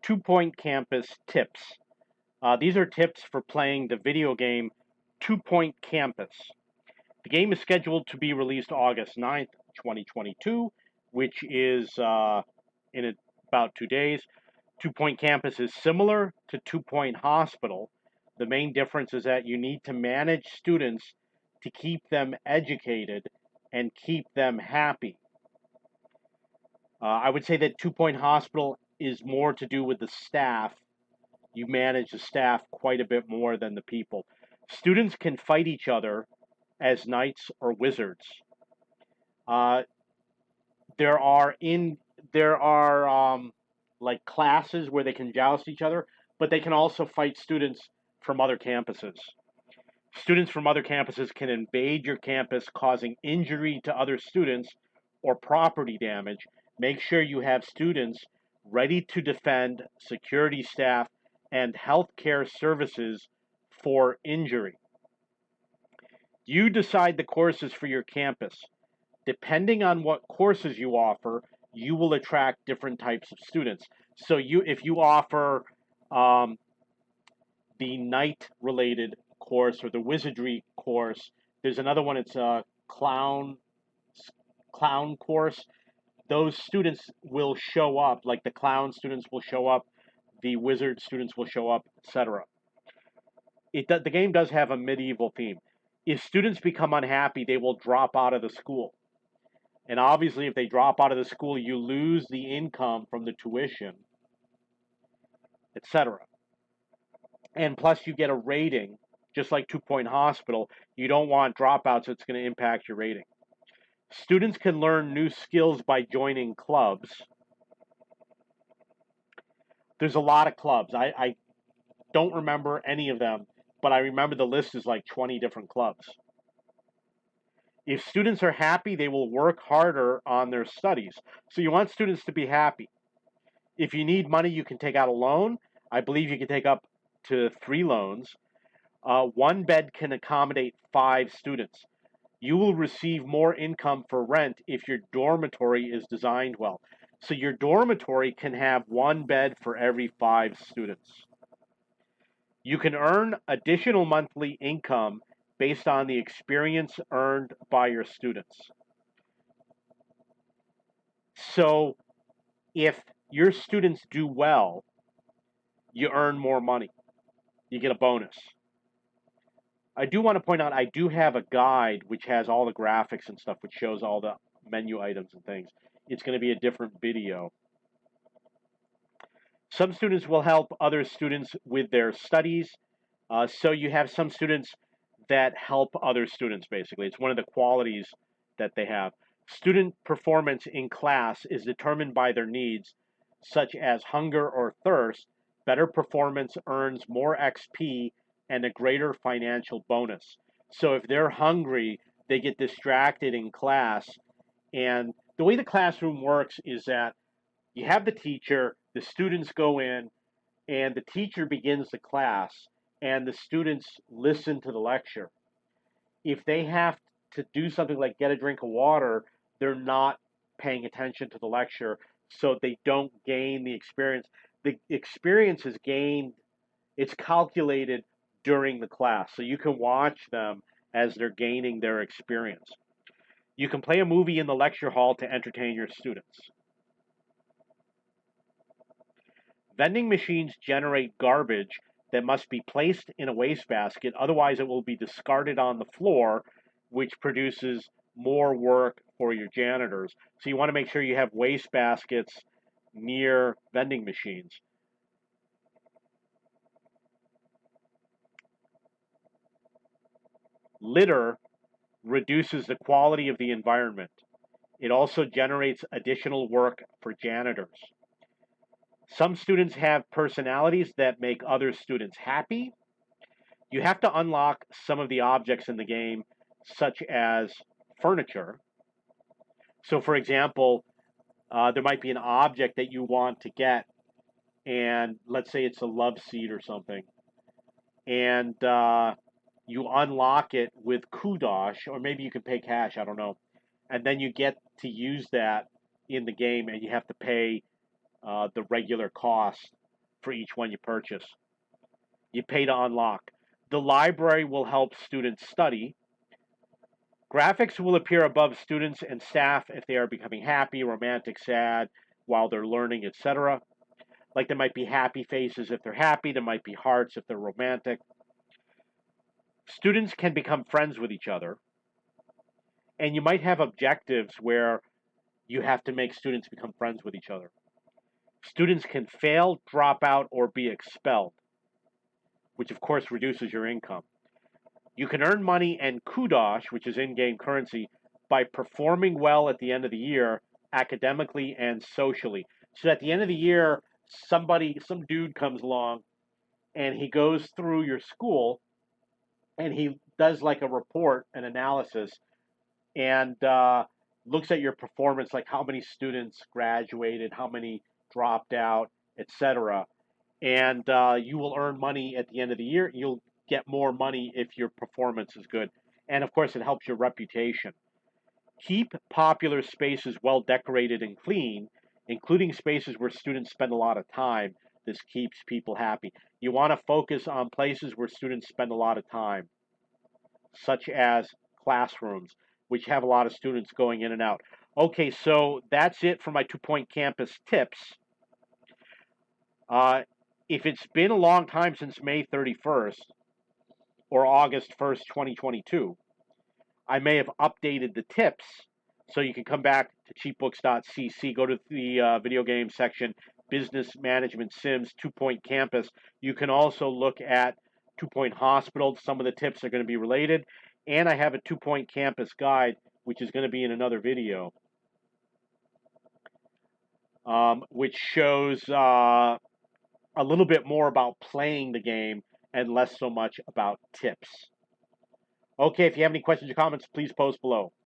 2 Point Campus tips. These are tips for playing the video game 2 Point Campus. The game is scheduled to be released August 9th, 2022, which is in about 2 days. 2 Point Campus is similar to 2 Point Hospital. The main difference is that you need to manage students to keep them educated and keep them happy. I would say that 2 Point Hospital is more to do with the staff. You manage the staff quite a bit more than the people. Students can fight each other as knights or wizards. Uh, there are in there are like classes where they can joust each other, but they can also fight students from other campuses. Students from other campuses can invade your campus, causing injury to other students or property damage. Make sure you have students ready to defend security staff and healthcare services for injury. You decide the courses for your campus. Depending on what courses you offer, you will attract different types of students. So if you offer um, the knight related course or the wizardry course, there's another one. It's a clown course. Those students will show up, like the clown students will show up, the wizard students will show up, etc. The game does have a medieval theme. If students become unhappy, they will drop out of the school. And obviously, if they drop out of the school, you lose the income from the tuition, etc. And plus, you get a rating, just like 2 Point Hospital. You don't want dropouts, so it's going to impact your rating. Students can learn new skills by joining clubs. There's a lot of clubs. I don't remember any of them, but I remember the list is like 20 different clubs. If students are happy, they will work harder on their studies. So you want students to be happy. If you need money, you can take out a loan. I believe you can take up to 3 loans. One bed can accommodate 5 students. You will receive more income for rent if your dormitory is designed well. So your dormitory can have 1 bed for every 5 students. You can earn additional monthly income based on the experience earned by your students. So if your students do well, you earn more money. You get a bonus. I do want to point out I do have a guide which has all the graphics and stuff, which shows all the menu items and things. It's going to be a different video. Some students will help other students with their studies. So you have some students that help other students, basically. It's one of the qualities that they have. Student performance in class is determined by their needs, such as hunger or thirst. Better performance earns more XP and a greater financial bonus. So if they're hungry, they get distracted in class. And the way the classroom works is that you have the teacher, the students go in, and the teacher begins the class, and the students listen to the lecture. If they have to do something like get a drink of water, they're not paying attention to the lecture, so they don't gain the experience. The experience is gained, it's calculated during the class, so you can watch them as they're gaining their experience. You can play a movie in the lecture hall to entertain your students. Vending machines generate garbage that must be placed in a wastebasket, otherwise, it will be discarded on the floor, which produces more work for your janitors. So, you want to make sure you have wastebaskets near vending machines. Litter reduces the quality of the environment. It also generates additional work for janitors. Some students have personalities that make other students happy. You have to unlock some of the objects in the game, such as furniture. So, for example, there might be an object that you want to get, and let's say it's a love seat or something, and you unlock it with Kudosh, or maybe you can pay cash, I don't know, and then you get to use that in the game, and you have to pay the regular cost for each one you purchase. You pay to unlock. The library will help students study. Graphics will appear above students and staff if they are becoming happy, romantic, sad, while they're learning, etc. Like there might be happy faces if they're happy, there might be hearts if they're romantic. Students can become friends with each other. And you might have objectives where you have to make students become friends with each other. Students can fail, drop out, or be expelled, which of course reduces your income. You can earn money and kudosh, which is in-game currency, by performing well at the end of the year, academically and socially. So at the end of the year, some dude comes along and he goes through your school and he does like a report, an analysis, and looks at your performance, like how many students graduated, how many dropped out, etc. And you will earn money at the end of the year. You'll get more money if your performance is good. And of course, it helps your reputation. Keep popular spaces well decorated and clean, including spaces where students spend a lot of time. This keeps people happy. You want to focus on places where students spend a lot of time, such as classrooms, which have a lot of students going in and out. Okay, so that's it for my 2-Point Campus tips. If it's been a long time since May 31st or August 1st, 2022, I may have updated the tips, so you can come back to cheapbooks.cc, go to the video game section, Business Management Sims, 2-Point Campus. You can also look at 2-Point Hospital. Some of the tips are going to be related. And I have a 2-Point Campus guide, which is going to be in another video, which shows a little bit more about playing the game and less so much about tips. Okay, if you have any questions or comments, please post below.